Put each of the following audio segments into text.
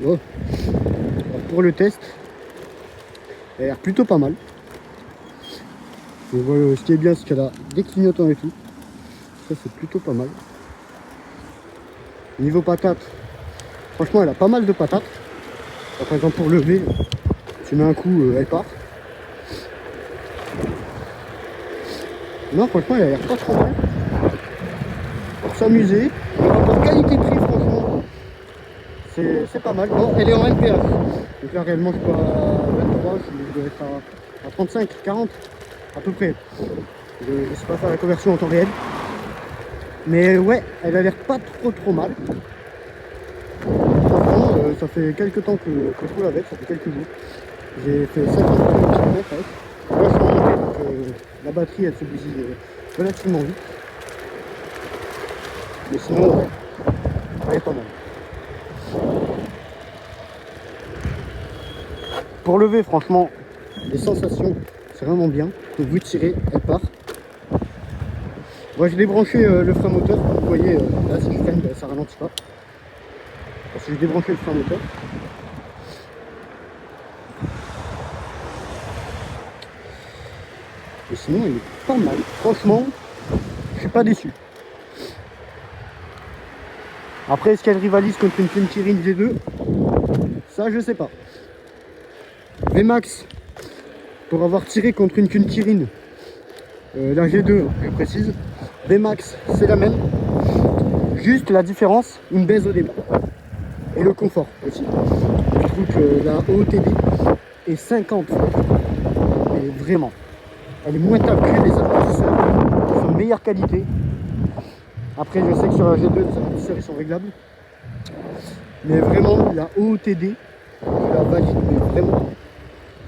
Oh. Pour le test, elle a l'air plutôt pas mal. Et voilà, ce qui est bien, c'est qu'elle a des clignotants et tout. Ça, c'est plutôt pas mal. Niveau patates, franchement, elle a pas mal de patates. Par exemple, pour lever, tu mets un coup, elle part. Non, franchement, elle a l'air pas trop mal. Pour s'amuser, le rapport qualité-prix, franchement, c'est pas mal. Bon, elle est en NPH. Donc là, réellement, je suis pas à 23, je dois être à 35, 40, à peu près. Je ne sais pas faire la conversion en temps réel. Mais ouais, elle a l'air pas trop mal. Franchement, ça fait quelques temps que je roule avec, ça fait quelques jours. J'ai fait 50 km avec. Là, je suis en montée, donc la batterie, elle se bousille relativement vite. Mais sinon, ouais, elle est pas mal. Pour lever, franchement, les sensations, c'est vraiment bien. Donc vous tirez, elle part. Moi, j'ai débranché le frein moteur. Vous voyez, là, si je freine, ben, ça ralentit pas. Parce que j'ai débranché le frein moteur. Et sinon, il est pas mal. Franchement, je suis pas déçu. Après, est-ce qu'elle rivalise contre une Kirin G2? Ça, je sais pas. VMAX, pour avoir tiré contre une Kirin, la G2, je précise, VMAX, c'est la même. Juste la différence, une baisse au départ. Et le confort aussi. Je trouve que la OOTD est 50. Et vraiment, elle est moins tapée, les amortisseurs sont de meilleure qualité. Après, je sais que sur la G2, les amortisseurs ils sont réglables. Mais vraiment, la OOTD, je la valide, mais vraiment.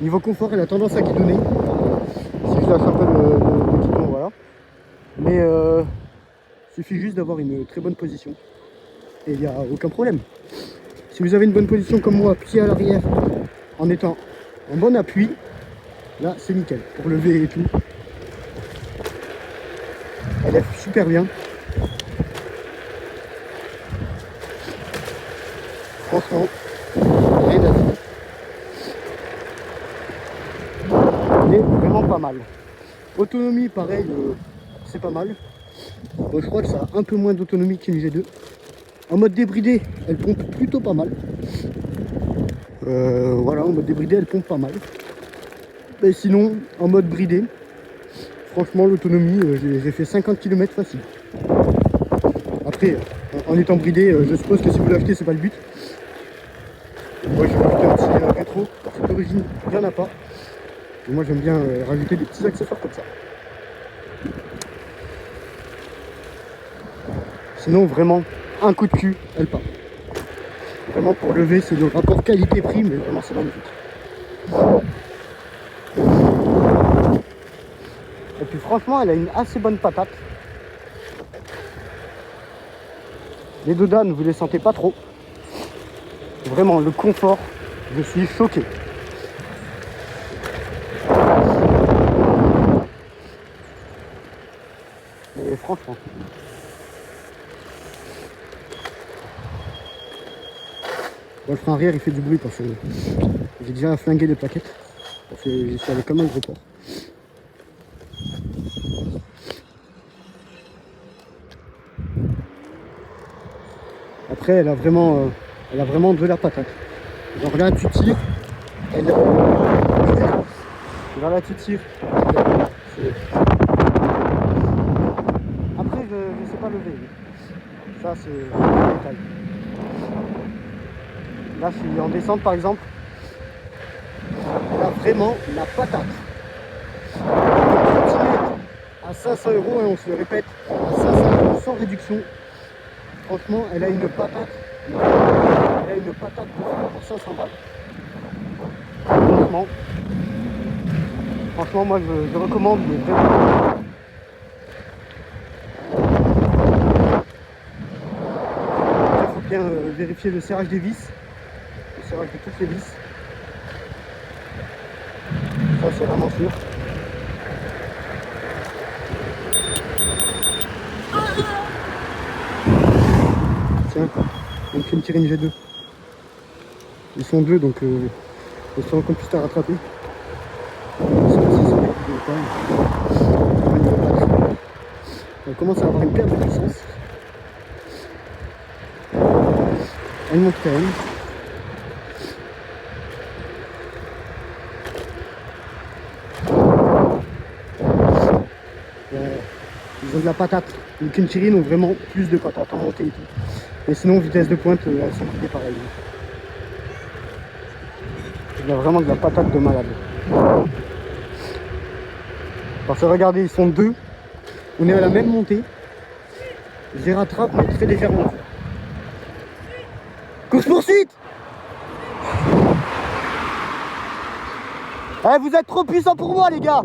Niveau confort, elle a tendance à guidonner. Si je lâche un peu le guidon, voilà. Mais il suffit juste d'avoir une très bonne position. Et il n'y a aucun problème. Si vous avez une bonne position comme moi, pied à l'arrière, en étant en bon appui, là c'est nickel. Pour lever et tout. Elle est super bien. Franchement, rien à dire. Elle est vraiment pas mal. Autonomie, pareil, c'est pas mal. Bon, je crois que ça a un peu moins d'autonomie qu'une G2. En mode débridé, elle pompe plutôt pas mal. Voilà, en mode débridé, elle pompe pas mal. Et sinon, en mode bridé, franchement, l'autonomie, j'ai fait 50 km facile. Après, en étant bridé, je suppose que si vous l'achetez, c'est pas le but. Moi, j'ai rajouté un petit rétro. Parce que d'origine, il n'y en a pas. Et moi, j'aime bien rajouter des petits accessoires comme ça. Sinon, vraiment, un coup de cul, elle part. Vraiment, pour lever, c'est le rapport qualité-prix, mais vraiment, c'est magnifique. Et puis, franchement, elle a une assez bonne patate. Les dodanes, vous les sentez pas trop. Vraiment, le confort, je suis choqué. Et franchement. Bon, le frein arrière il fait du bruit parce que j'ai déjà flingué les plaquettes. Parce que j'y suis allé comme un gros porc. Après elle a vraiment de la patate. Genre là tu tires, elle... Genre là tu tires. Après je sais pas lever. Ça c'est un détail. Là je suis en descente par exemple. Elle a vraiment la patate. À 500 €, et on se le répète, à 500 € sans réduction. Franchement, elle a une patate. Elle a une patate pour 500 balles. Franchement moi je recommande, mais vraiment. Il faut bien vérifier le serrage des vis, le serrage de toutes les vis. Ça c'est vraiment sûr. Tiens, une Kirin G2. Ils sont deux, donc espérons qu'on puisse la rattraper. On commence à avoir une perte de puissance. Elle monte quand même. Ils ont de la patate. Les Kunchirines ont vraiment plus de patate en montée et tout. Et sinon, vitesse de pointe, elles sont toutes pareilles. Il y a vraiment de la patate de malade. Parce que regardez, ils sont deux. On est à la même montée. Je les rattrape, mais très légèrement. Course poursuite. Eh, vous êtes trop puissants pour moi, les gars.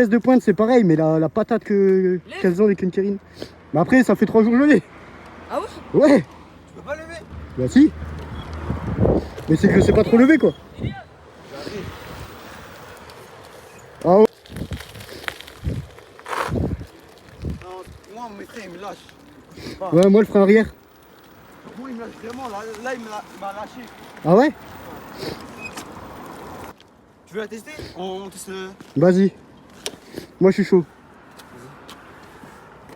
De pointe c'est pareil, mais la patate qu'elles ont les Kunchirines. Mais après ça fait 3 jours que je l'ai. Ah ouais? Ouais. Tu peux pas lever? Bah si. Mais c'est que je sais pas trop lever quoi. Ah ouais. Non, moi mes frères il me lâche. Ouais, moi le frein arrière. Moi il me lâche vraiment, là il m'a lâché. Ah ouais? Tu veux la tester? On teste le... Vas-y. Moi je suis chaud.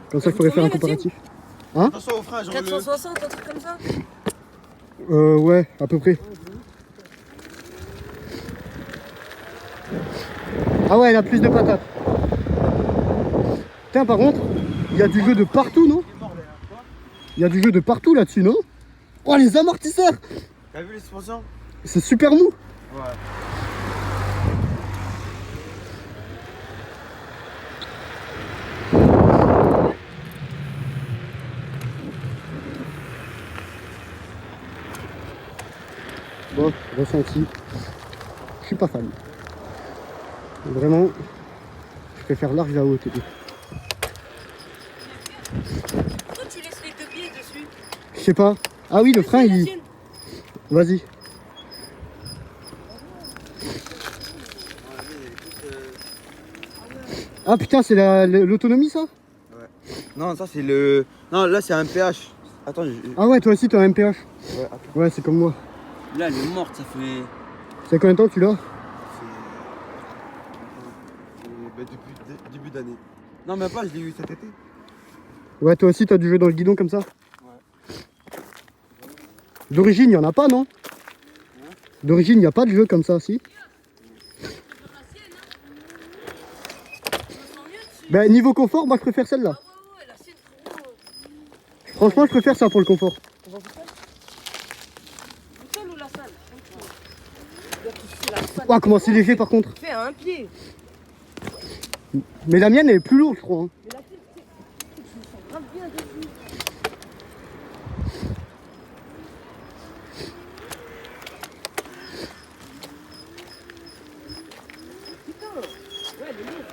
Comme ça je pourrais faire un combien, comparatif. Hein? Attention au frein, genre 460, un truc comme ça? Ouais, à peu près. Ah ouais, elle a plus de patates. Tiens, par contre, il y a du jeu de partout, non? Il y a du jeu de partout là-dessus, non? Oh, les amortisseurs! T'as vu les suspensions? C'est super mou. Ouais. Bon, ressenti. Je suis pas fan. Vraiment, je préfère large la haute. Pourquoi tu laisses les deux pieds dessus? Je sais pas. Ah oui, le frein, il... Vas-y. Ah putain, c'est l'autonomie ça? Ouais. Non, ça c'est le... Non, là c'est un pH. Attends, Ah ouais, toi aussi t'as un MPH. Ouais, attends. Ouais, c'est comme moi. Là elle est morte, ça fait... C'est combien de temps que tu l'as? Depuis début d'année. Non, même pas, je l'ai eu cet été. Ouais, toi aussi t'as du jeu dans le guidon comme ça? Ouais. D'origine, il y en a pas, non? D'origine, il n'y a pas de jeu comme ça, si? Ben, niveau confort, moi je préfère celle-là. Ah ouais, la sienne, trop. Franchement, je préfère ça pour le confort. Seule ou la salle? La salle. Ouah, comment c'est léger par contre. Fais à un pied. Mais la mienne elle est plus lourde, je crois. Hein. Mais la sienne, tu me sens grave bien dessus. Putain. Ouais, elle est lourde.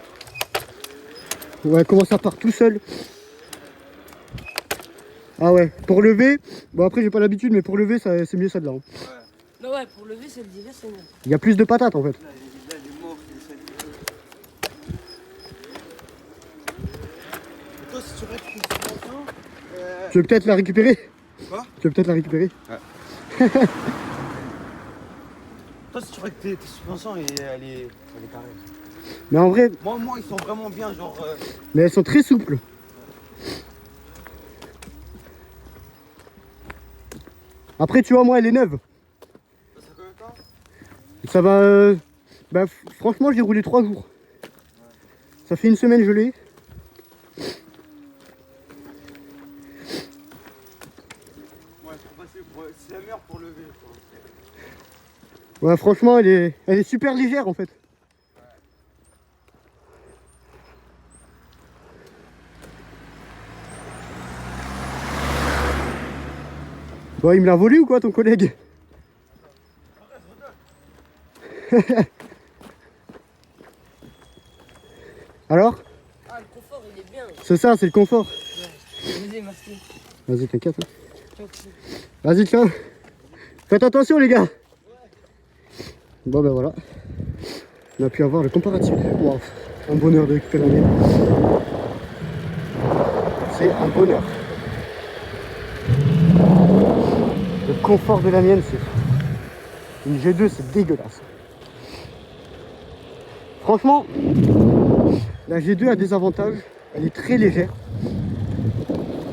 Ouais, comment ça part tout seul. Ah ouais, pour lever, bon après j'ai pas l'habitude, mais pour lever c'est mieux celle-là. Hein. Non, ouais, pour lever, c'est le divers, c'est mieux. Il y a plus de patates en fait. Là, elle est morte, toi, si tu restes une suspension, Tu veux peut-être la récupérer? Quoi? Tu veux peut-être la récupérer? Ouais. Toi, si tu règles tes suspensions, elle est carrée. Mais en vrai, Moi, ils sont vraiment bien, genre... mais elles sont très souples. Après tu vois, moi elle est neuve. Ça fait combien de temps? Ça va... bah franchement j'ai roulé 3 jours. Ça fait 1 semaine je l'ai. Ouais, c'est la meilleure pour lever. Ouais, franchement elle est super légère en fait. Bon, il me l'a volé ou quoi ton collègue? Alors? Ah, le confort, il est bien. C'est ça, c'est le confort. Vas-y, merci. Vas-y, t'inquiète. Hein. Ciao. Vas-y, ciao. Faites attention les gars. Bon ben voilà. on a pu avoir le comparatif. Wow, un bonheur de récupérer la mienne. C'est un bonheur. Le confort de la mienne, c'est une G2, c'est dégueulasse. Franchement, la G2 a des avantages. Elle est très légère.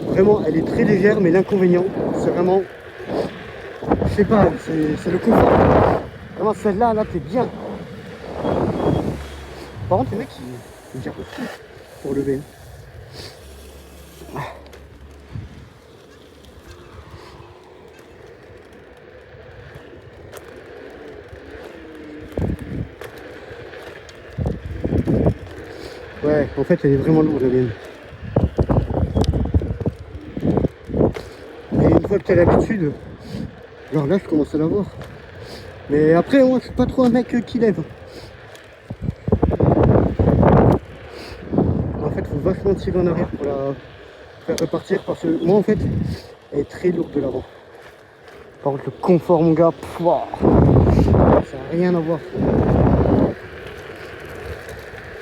Vraiment, elle est très légère, mais l'inconvénient, c'est vraiment, je sais pas, c'est le confort. Vraiment, celle-là, là, t'es bien. Par contre, les mecs, ils gèrent fou pour lever. Ouais, en fait, elle est vraiment lourde, la mienne. Mais une fois que tu as l'habitude, genre là, je commence à l'avoir. Mais après, moi, je suis pas trop un mec qui lève. En fait, il faut vachement tirer en arrière pour la faire repartir. Parce que moi, en fait, elle est très lourde de l'avant. Par contre, le confort, mon gars, pouah, ça n'a rien à voir.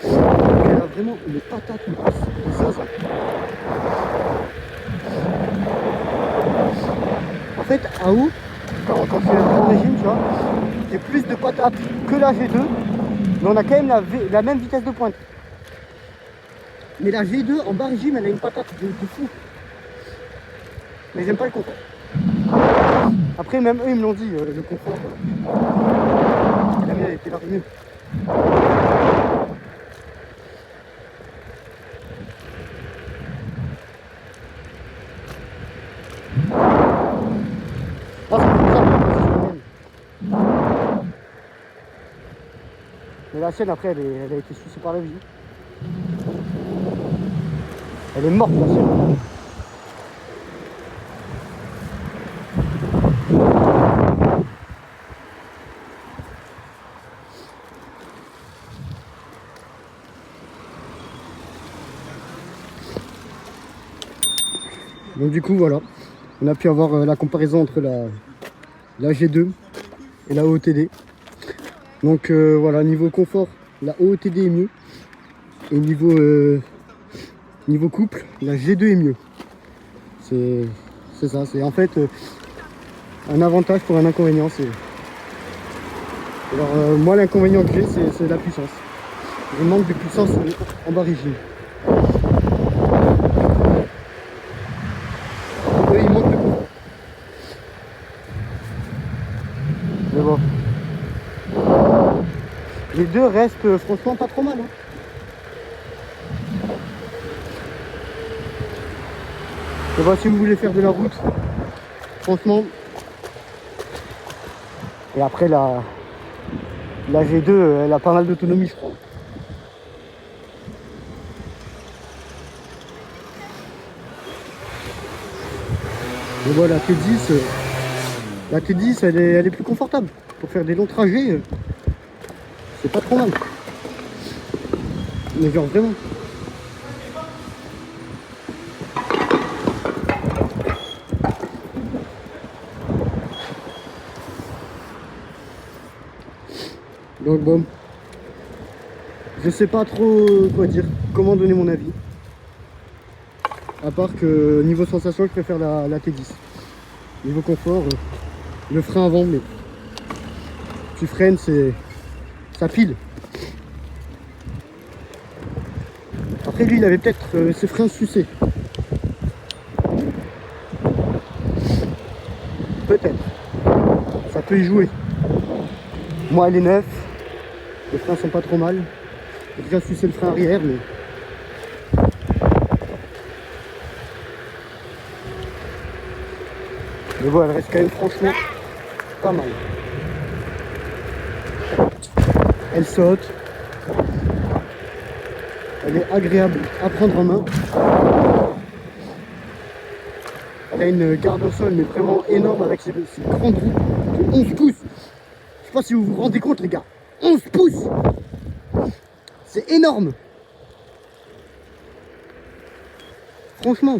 Elle a vraiment une patate, une passe. En fait, à haut, quand tu es en régime, tu vois, j'ai plus de patates que la G2, mais on a quand même la même vitesse de pointe. Mais la G2 en bas régime, elle a une patate de fou. Mais j'aime pas le confort. Après, même eux, ils me l'ont dit, le confort. La mienne, elle était large mieux. Ah, c'est comme ça, mais la sienne, après, elle a été sucée par la vie. Elle est morte, la sienne. Donc du coup, voilà. On a pu avoir la comparaison entre la G2 et la OOTD. Donc voilà, niveau confort, la OOTD est mieux. Et niveau couple, la G2 est mieux. C'est ça, c'est en fait un avantage pour un inconvénient. Alors moi, l'inconvénient que j'ai, c'est la puissance. Je manque de puissance en bas régime. Eux, ils manquent de confort. Mais bon. Les deux restent franchement pas trop mal. Hein. Et voilà, si vous voulez faire de la route, franchement. Et après, la G2, elle a pas mal d'autonomie, je crois. Et voilà, la T10, elle est plus confortable. Pour faire des longs trajets, c'est pas trop mal. Mais genre vraiment. Donc bon, je sais pas trop quoi dire, comment donner mon avis. À part que niveau sensation, je préfère la T10. Niveau confort, le frein avant, mais tu freines, ça pile. Après lui, il avait peut-être ses freins sucés. Peut-être. Ça peut y jouer. Moi, elle est neuve. Les freins sont pas trop mal. J'ai déjà sucé le frein arrière, mais... Mais bon, elle reste quand même franchement pas mal. Elle saute. Elle est agréable à prendre en main. Elle a une garde au sol, mais vraiment énorme avec ses grandes roues de 11 pouces. Je sais pas si vous vous rendez compte, les gars. 11 pouces! C'est énorme! Franchement,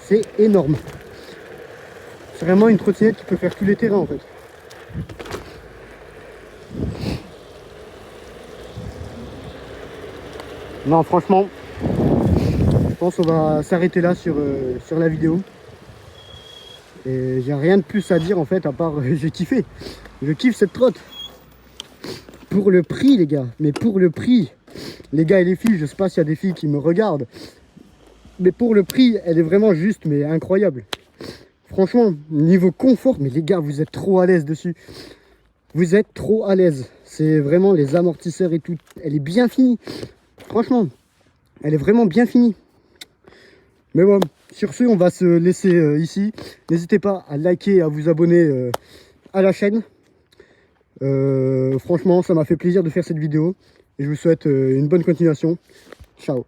c'est énorme. C'est vraiment une trottinette qui peut faire tous les terrains en fait. Non, franchement, je pense qu'on va s'arrêter là sur la vidéo. Et j'ai rien de plus à dire en fait, à part j'ai kiffé. Je kiffe cette trotte. Pour le prix, les gars. Mais pour le prix, les gars et les filles, je sais pas s'il y a des filles qui me regardent. Mais pour le prix, elle est vraiment juste, mais incroyable. Franchement, niveau confort, mais les gars, vous êtes trop à l'aise dessus. Vous êtes trop à l'aise. C'est vraiment les amortisseurs et tout. Elle est bien finie. Franchement, elle est vraiment bien finie. Mais bon, sur ce, on va se laisser ici. N'hésitez pas à liker et à vous abonner à la chaîne. Franchement, ça m'a fait plaisir de faire cette vidéo. Et je vous souhaite une bonne continuation. Ciao.